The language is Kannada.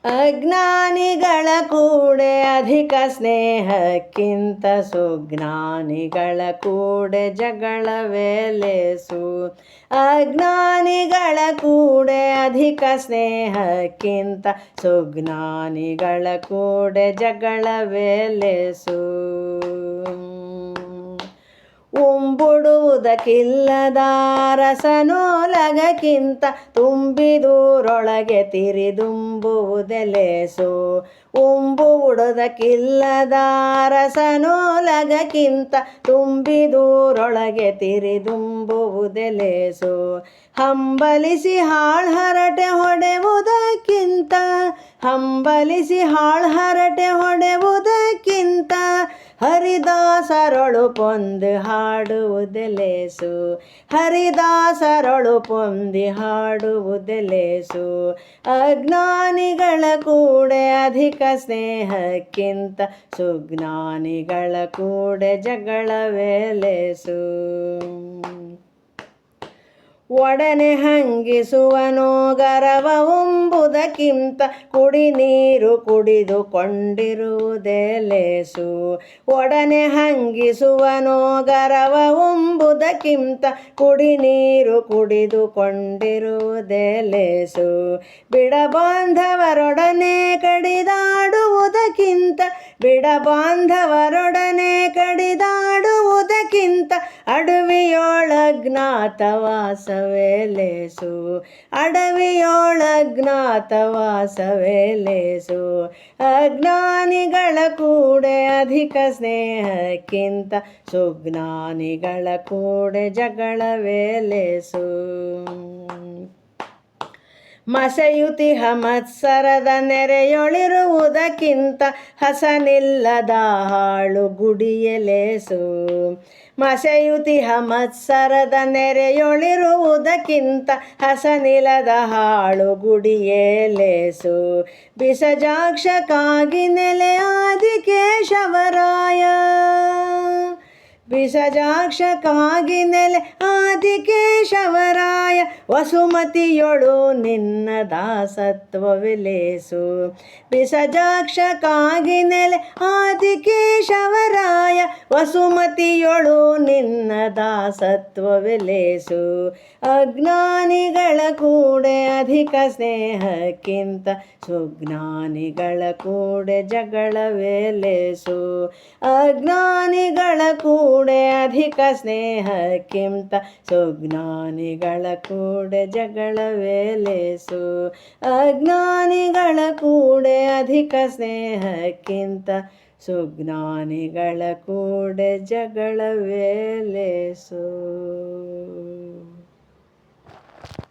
ಅಜ್ಞಾನಿಗಳ ಕೂಡೆ ಅಧಿಕ ಸ್ನೇಹಕ್ಕಿಂತ ಸುಜ್ಞಾನಿಗಳ ಕೂಡೆ ಜಗಳವೇ ಲೇಸು. ಅಜ್ಞಾನಿಗಳ ಕೂಡೆ ಅಧಿಕ ಸ್ನೇಹಕ್ಕಿಂತ ಸುಜ್ಞಾನಿಗಳ ಕೂಡೆ ಜಗಳವೇ ಲೇಸು. ಉಂಬುಡುವುದಕ್ಕಿಲ್ಲದ ರಸನೋಲಗಕ್ಕಿಂತ ತುಂಬಿದೂರೊಳಗೆ ತಿರಿದುಂಬುವುದೇ ಲೇಸು. ಉಂಬುವುದಕ್ಕಿಲ್ಲದ ರಸನೋಲಗಕ್ಕಿಂತ ತುಂಬಿದೂರೊಳಗೆ ತಿರಿದುಂಬುವುದೇ ಲೇಸು. ಹಂಬಲಿಸಿ ಹಾಳ್ಹರಟೆ ಹೊಡೆವುದಕ್ಕಿಂತ ಹಂಬಲಿಸಿ ಹಾಳ್ಹರಟೆ ಹೊಡೆವುದಕ್ಕಿಂತ ಹರಿದಾಸರೊಳು ಪೊಂದು ಹಾಡುವುದೇ ಲೇಸು. ಹರಿದಾಸರೊಳು ಪೊಂದಿ ಹಾಡುವುದೇ ಲೇಸು. ಅಜ್ಞಾನಿಗಳ ಕೂಡೆ ಅಧಿಕ ಸ್ನೇಹಕ್ಕಿಂತ ಸುಜ್ಞಾನಿಗಳ ಕೂಡೆ ಜಗಳವೇ ಲೇಸು. ಒಡನೆ ಹಂಗಿಸುವನೋ ಗರವ ಉಂಬುದಕ್ಕಿಂತ ಕುಡಿ ನೀರು ಕುಡಿದುಕೊಂಡಿರುವುದೇ ಲೇಸು. ಒಡನೆ ಹಂಗಿಸುವನೋ ಗರವ ಉಂಬುದಕ್ಕಿಂತ ಕುಡಿ ನೀರು ಕುಡಿದುಕೊಂಡಿರುವುದೇ ಲೇಸು. ಬಿಡಬಾಂಧವರೊಡನೆ ಕಡಿದಾಡುವುದಕ್ಕಿಂತ ಬಿಡಬಾಂಧವರೊಡನೆ ಕಡಿದಾಡುವುದಕ್ಕಿಂತ ಅಡವಿಯೊಳಜ್ಞಾತವಾಸವೇ ಲೇಸು. ಅಡವಿಯೊಳಜ್ಞಾತವಾಸವೇ ಲೇಸು. ಅಜ್ಞಾನಿಗಳ ಕೂಡೆ ಅಧಿಕ ಸ್ನೇಹಕ್ಕಿಂತ ಸುಜ್ಞಾನಿಗಳ ಕೂಡೆ ಜಗಳವೇ ಲೇಸು. ಮಸೆಯುತಿಹ ಮತ್ಸರದ ನೆರೆಯೊಳಿರುವುದಕ್ಕಿಂತ ಹಸನಿಲ್ಲದ ಹಾಳು ಗುಡಿಯೇ ಲೇಸು. ಮಸೆಯುತಿಹ ಮತ್ಸರದ ನೆರೆಯೊಳಿರುವುದಕ್ಕಿಂತ ಹಸನಿಲ್ಲದ ಹಾಳು ಗುಡಿಯೇ ಲೇಸು. ಬಿಸಜಾಕ್ಷಕ್ಕಾಗಿ ನೆಲೆಯಾದಿ ಕೇಶವರಾಯ ಬಿಸಜಾಕ್ಷಕ್ಕಾಗಿ ನೆಲೆ ಆದಿಕೇಶವರಾಯ ವಸುಮತಿಯೊಳು ನಿನ್ನ ದಾಸತ್ವವೇ ಲೇಸು. ಬಿಸಜಾಕ್ಷಕ್ಕಾಗಿ ನೆಲೆ ಆದಿಕೇಶವರಾಯ ವಸುಮತಿಯೊಳು ನಿನ್ನ ದಾಸತ್ವವೇ ಲೇಸು. ಅಜ್ಞಾನಿಗಳ ಕೂಡೆ ಅಧಿಕ ಸ್ನೇಹಕ್ಕಿಂತ ಸುಜ್ಞಾನಿಗಳ ಕೂಡೆ ಜಗಳವೇ ಲೇಸು. ಅಜ್ಞಾನಿಗಳ ಕೂಡೆ ಅಧಿಕ ಸ್ನೇಹಕ್ಕಿಂತ ಸುಜ್ಞಾನಿಗಳ ಕೂಡೆ ಜಗಳವೇ ಲೇಸು. ಅಜ್ಞಾನಿಗಳ ಕೂಡೆ ಅಧಿಕ ಸ್ನೇಹಕ್ಕಿಂತ ಸುಜ್ಞಾನಿಗಳ ಕೂಡೆ ಜಗಳವೇ ಲೇಸು.